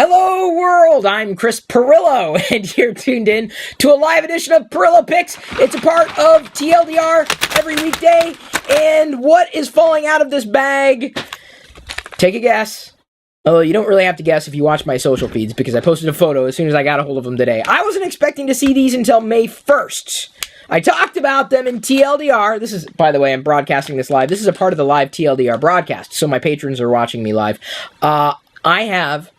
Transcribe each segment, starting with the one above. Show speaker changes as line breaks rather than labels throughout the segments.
Hello world, I'm Chris Pirillo, and you're tuned in to a live edition of Pirillo Picks. It's a part of TLDR every weekday, and what is falling out of this bag? Take a guess. Although you don't really have to guess if you watch my social feeds, because I posted a photo as soon as I got a hold of them today. I wasn't expecting to see these until May 1st. I talked about them in TLDR. This is, by the way, I'm broadcasting this live. This is a part of the live TLDR broadcast, so my patrons are watching me live. I have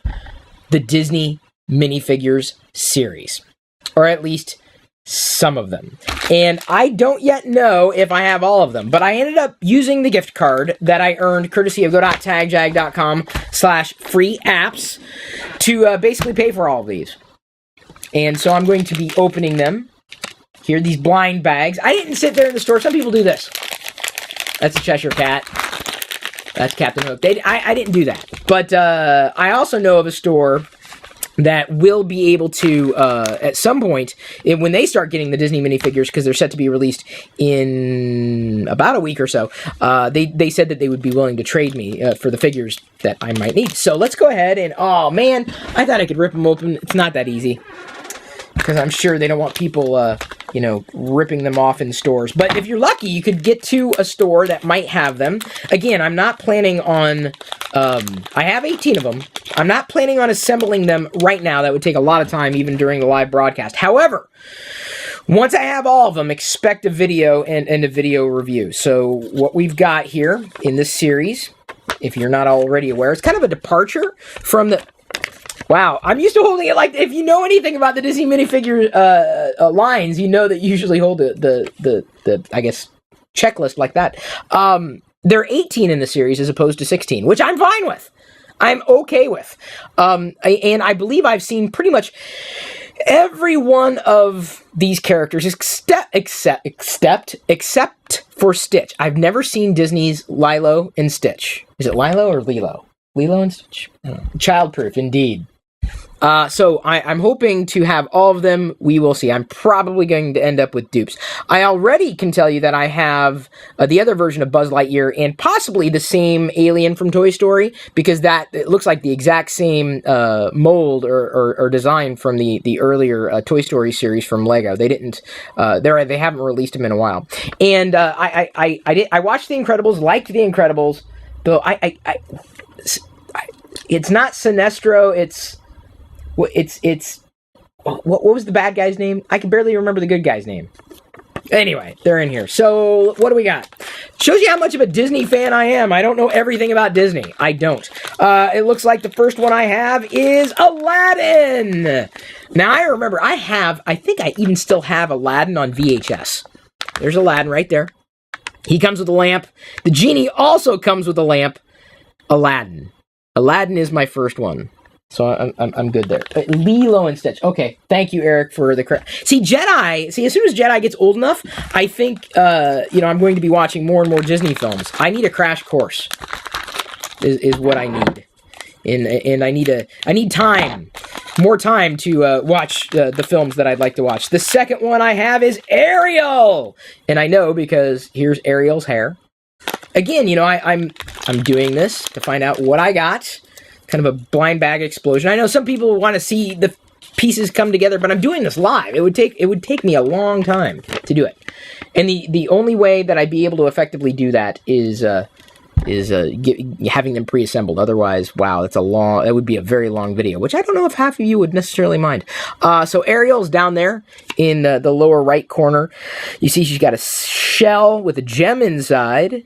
the Disney Minifigures series, or at least some of them. And I don't yet know if I have all of them, but I ended up using the gift card that I earned courtesy of go.tagjag.com/free apps to basically pay for all of these. And so I'm going to be opening them. Here, these blind bags. I didn't sit there in the store. Some people do this. That's a Cheshire Cat. That's Captain Hook. I didn't do that. But I also know of a store that will be able to, at some point, when they start getting the Disney minifigures, because they're set to be released in about a week or so, they said that they would be willing to trade me for the figures that I might need. So let's go ahead and, oh man, I thought I could rip them open. It's not that easy, because I'm sure they don't want people, ripping them off in stores. But if you're lucky, you could get to a store that might have them. Again, I'm not planning on, I have 18 of them. I'm not planning on assembling them right now. That would take a lot of time, even during the live broadcast. However, once I have all of them, expect a video and a video review. So what we've got here in this series, if you're not already aware, it's kind of a departure from the... Wow, I'm used to holding it like, if you know anything about the Disney minifigure lines, you know that you usually hold the I guess, checklist like that. There are 18 in the series as opposed to 16, which I'm fine with. I'm okay with. And I believe I've seen pretty much every one of these characters except for Stitch. I've never seen Disney's Lilo and Stitch. Is it Lilo or Lilo? Lilo and Stitch? I don't know. Childproof, indeed. So I'm hoping to have all of them. We will see. I'm probably going to end up with dupes. I already can tell you that I have the other version of Buzz Lightyear and possibly the same alien from Toy Story, because it looks like the exact same mold or design from the earlier Toy Story series from Lego. They didn't. They haven't released them in a while. And I watched The Incredibles, liked The Incredibles, though it's not Sinestro. What was the bad guy's name? I can barely remember the good guy's name. Anyway, they're in here. So, what do we got? Shows you how much of a Disney fan I am. I don't know everything about Disney. I don't. It looks like the first one I have is Aladdin. Now, I remember, I think I even still have Aladdin on VHS. There's Aladdin right there. He comes with a lamp. The genie also comes with a lamp. Aladdin is my first one. So I'm good there. Lilo and Stitch. Okay, thank you, Eric, for the correct. See, as soon as Jedi gets old enough, I think, I'm going to be watching more and more Disney films. I need a crash course, is what I need. And I need time, more time to watch the films that I'd like to watch. The second one I have is Ariel! And I know because here's Ariel's hair. Again, I'm doing this to find out what I got. Kind of a blind bag explosion. I know some people want to see the pieces come together, but I'm doing this live. It would take me a long time to do it. And the only way that I'd be able to effectively do that is having them pre-assembled. Otherwise, wow, that would be a very long video, which I don't know if half of you would necessarily mind. So Ariel's down there in the lower right corner. You see she's got a shell with a gem inside.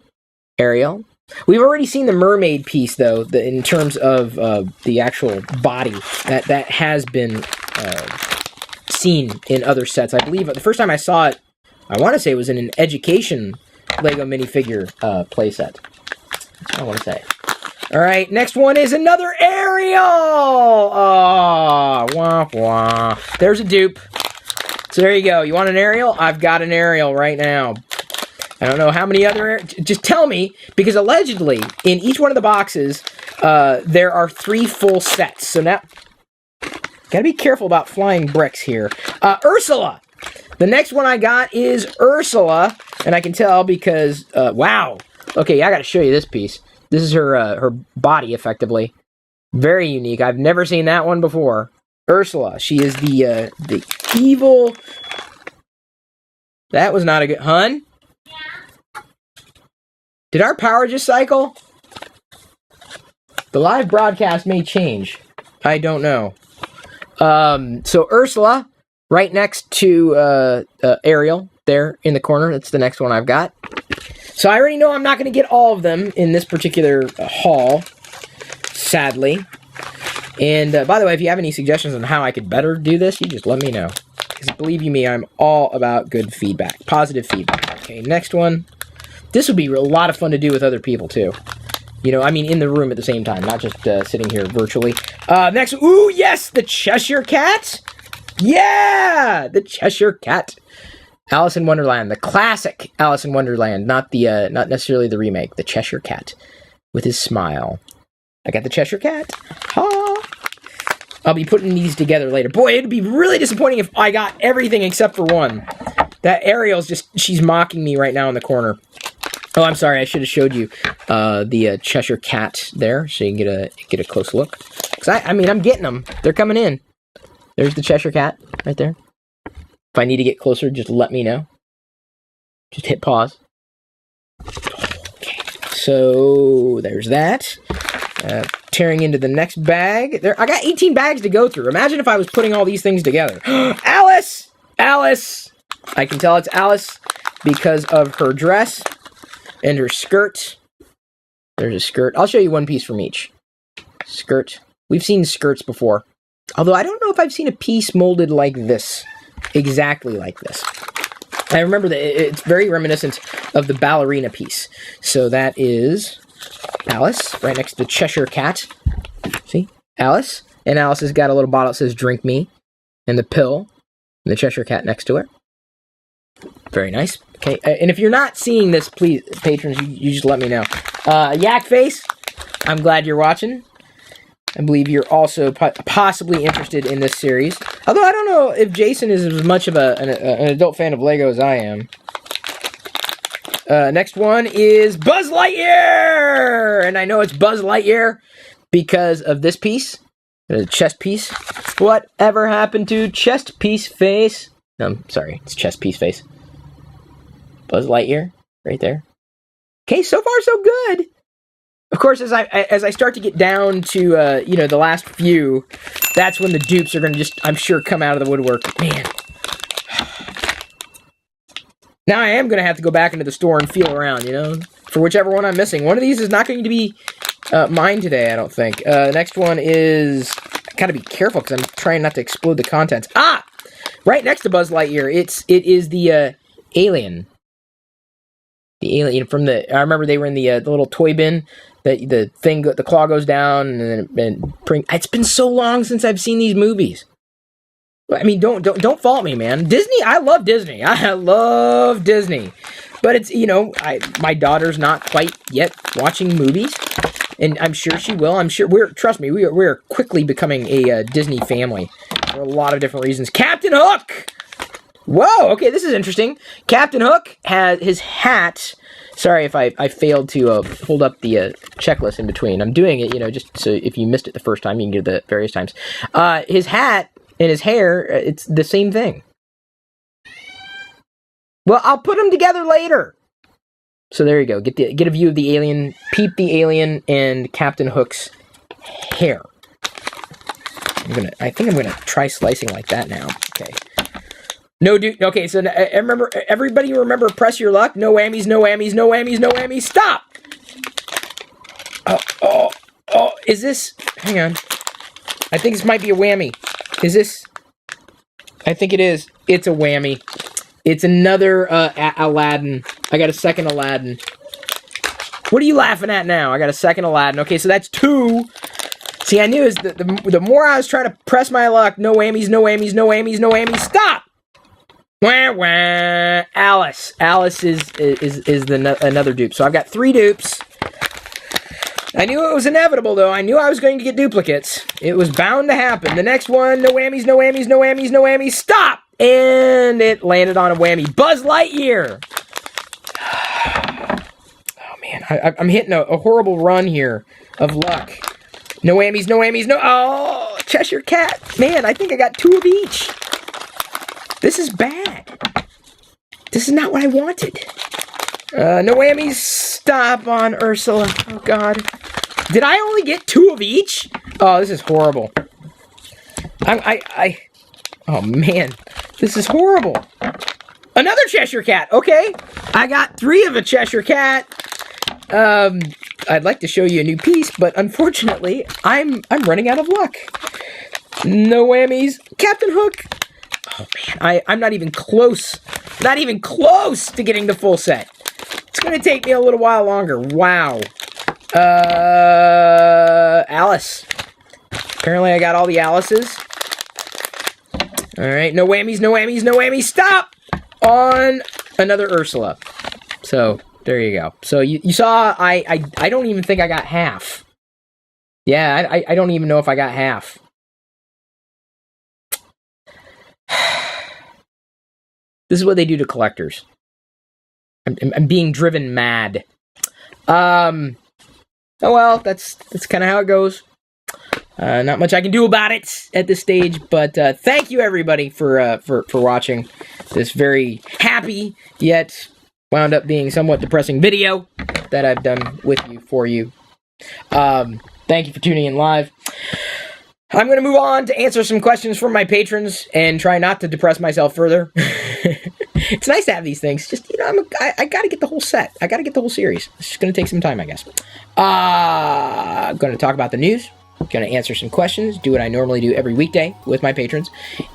Ariel. We've already seen the mermaid piece, though, in terms of the actual body. That has been seen in other sets. I believe the first time I saw it, I want to say it was in an education Lego minifigure playset. That's what I want to say. All right, next one is another Ariel! Oh, wah, wah. There's a dupe. So there you go. You want an Ariel? I've got an Ariel right now. I don't know how many other... Just tell me, because allegedly, in each one of the boxes, there are 3 full sets. So now... Gotta be careful about flying bricks here. Ursula! The next one I got is Ursula, and I can tell because... wow! Okay, I gotta show you this piece. This is her body, effectively. Very unique. I've never seen that one before. Ursula. She is the evil... That was not a good... Hun? Yeah? Did our power just cycle? The live broadcast may change. I don't know. So Ursula, right next to Ariel, there in the corner. That's the next one I've got. So I already know I'm not going to get all of them in this particular haul, sadly. And by the way, if you have any suggestions on how I could better do this, you just let me know. Because believe you me, I'm all about good feedback, positive feedback. Okay, next one. This would be a lot of fun to do with other people too. You know, I mean, in the room at the same time, not just sitting here virtually. Next, ooh, yes, the Cheshire Cat. Yeah, the Cheshire Cat. Alice in Wonderland, the classic Alice in Wonderland, not not necessarily the remake. The Cheshire Cat with his smile. I got the Cheshire Cat. Ha! I'll be putting these together later. Boy, it'd be really disappointing if I got everything except for one. That Ariel's just, she's mocking me right now in the corner. Oh, I'm sorry. I should have showed you the Cheshire Cat there, so you can get a close look. Cause I mean, I'm getting them. They're coming in. There's the Cheshire Cat right there. If I need to get closer, just let me know. Just hit pause. Okay. So there's that. Tearing into the next bag. There, I got 18 bags to go through. Imagine if I was putting all these things together. Alice! Alice! I can tell it's Alice because of her dress. And her skirt. There's a skirt. I'll show you one piece from each. Skirt. We've seen skirts before. Although I don't know if I've seen a piece molded like this. Exactly like this. I remember that it's very reminiscent of the ballerina piece. So that is Alice, right next to the Cheshire Cat. See? Alice. And Alice has got a little bottle that says drink me. And the pill. And the Cheshire Cat next to her. Very nice. Okay, and if you're not seeing this, please, patrons, you just let me know. Yak Face, I'm glad you're watching. I believe you're also possibly interested in this series. Although I don't know if Jason is as much of an adult fan of Lego as I am. Next one is Buzz Lightyear! And I know it's Buzz Lightyear because of this piece. The chest piece. Whatever happened to chest piece face? No, I'm sorry, it's chest piece face. Buzz Lightyear, right there. Okay, so far so good. Of course, as I start to get down to you know, the last few, that's when the dupes are going to just, I'm sure, come out of the woodwork. Man. Now I am going to have to go back into the store and feel around, you know, for whichever one I'm missing. One of these is not going to be mine today, I don't think. The next one is, I got to be careful because I'm trying not to explode the contents. Ah! Right next to Buzz Lightyear, it is the alien. The alien from the, I remember they were in the little toy bin. The thing, the claw goes down, and then it's been so long since I've seen these movies. I mean, don't fault me, man. Disney, I love Disney. I love Disney, but it's, you know, my daughter's not quite yet watching movies, and I'm sure she will. I'm sure trust me, we're quickly becoming a Disney family for a lot of different reasons. Captain Hook. Whoa, okay, this is interesting. Captain Hook has his hat. Sorry if I failed to hold up the checklist in between. I'm doing it, you know, just so if you missed it the first time, you can get it the various times. His hat and his hair, it's the same thing. Well, I'll put them together later. So there you go. Get a view of the alien, peep the alien, and Captain Hook's hair. I think I'm gonna try slicing like that now. Okay. No, dude. Okay, so remember, everybody remember press your luck. No whammies, no whammies, no whammies, no whammies. Stop! Oh, is this... Hang on. I think this might be a whammy. Is this... I think it is. It's a whammy. It's another Aladdin. I got a second Aladdin. What are you laughing at now? I got a second Aladdin. Okay, so that's two. See, I knew is the more I was trying to press my luck, no whammies, no whammies, no whammies, no whammies. Stop! Wah, wah. Alice. Alice is another dupe. So I've got 3 dupes. I knew it was inevitable, though. I knew I was going to get duplicates. It was bound to happen. The next one, no whammies, no whammies, no whammies, no whammies. Stop! And it landed on a whammy. Buzz Lightyear! Oh, man. I'm hitting a horrible run here of luck. No whammies, no whammies, no... Oh, Cheshire Cat. Man, I think I got 2 of each. This is bad. This is not what I wanted. No whammies. Stop on Ursula. Oh, God. Did I only get 2 of each? Oh, this is horrible. Oh, man. This is horrible. Another Cheshire Cat. Okay. I got 3 of a Cheshire Cat. I'd like to show you a new piece, but unfortunately, I'm running out of luck. No whammies. Captain Hook. Oh, man. I'm not even close. Not even close to getting the full set. It's going to take me a little while longer. Wow. Alice. Apparently I got all the Alices. Alright, no whammies, no whammies, no whammies. Stop! On another Ursula. So, there you go. So, you saw, I don't even think I got half. Yeah, I don't even know if I got half. This is what they do to collectors. I'm being driven mad. Oh well, that's kind of how it goes. Not much I can do about it at this stage, but thank you everybody for watching this very happy yet wound up being somewhat depressing video that I've done with you for you. Thank you for tuning in live. I'm going to move on to answer some questions from my patrons and try not to depress myself further. It's nice to have these things. Just, you know, I got to get the whole set. I got to get the whole series. It's just going to take some time, I guess. I'm going to talk about the news. Going to answer some questions. Do what I normally do every weekday with my patrons.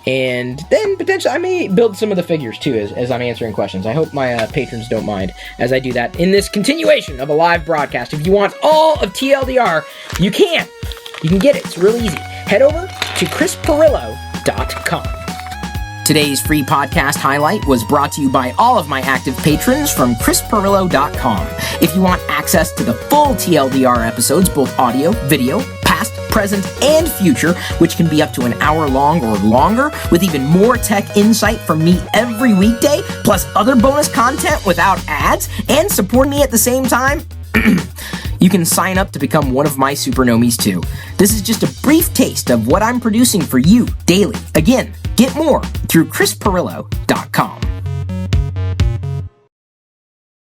And then, potentially, I may build some of the figures, too, as I'm answering questions. I hope my patrons don't mind as I do that in this continuation of a live broadcast. If you want all of TLDR, you can. You can get it. It's really easy. Head over to chrispirillo.com. Today's free podcast highlight was brought to you by all of my active patrons from chrispirillo.com. If you want access to the full TLDR episodes, both audio, video, past, present, and future, which can be up to an hour long or longer, with even more tech insight from me every weekday, plus other bonus content without ads, and support me at the same time, you can sign up to become one of my supernomies too. This is just a brief taste of what I'm producing for you daily. Again, get more through chrispirillo.com.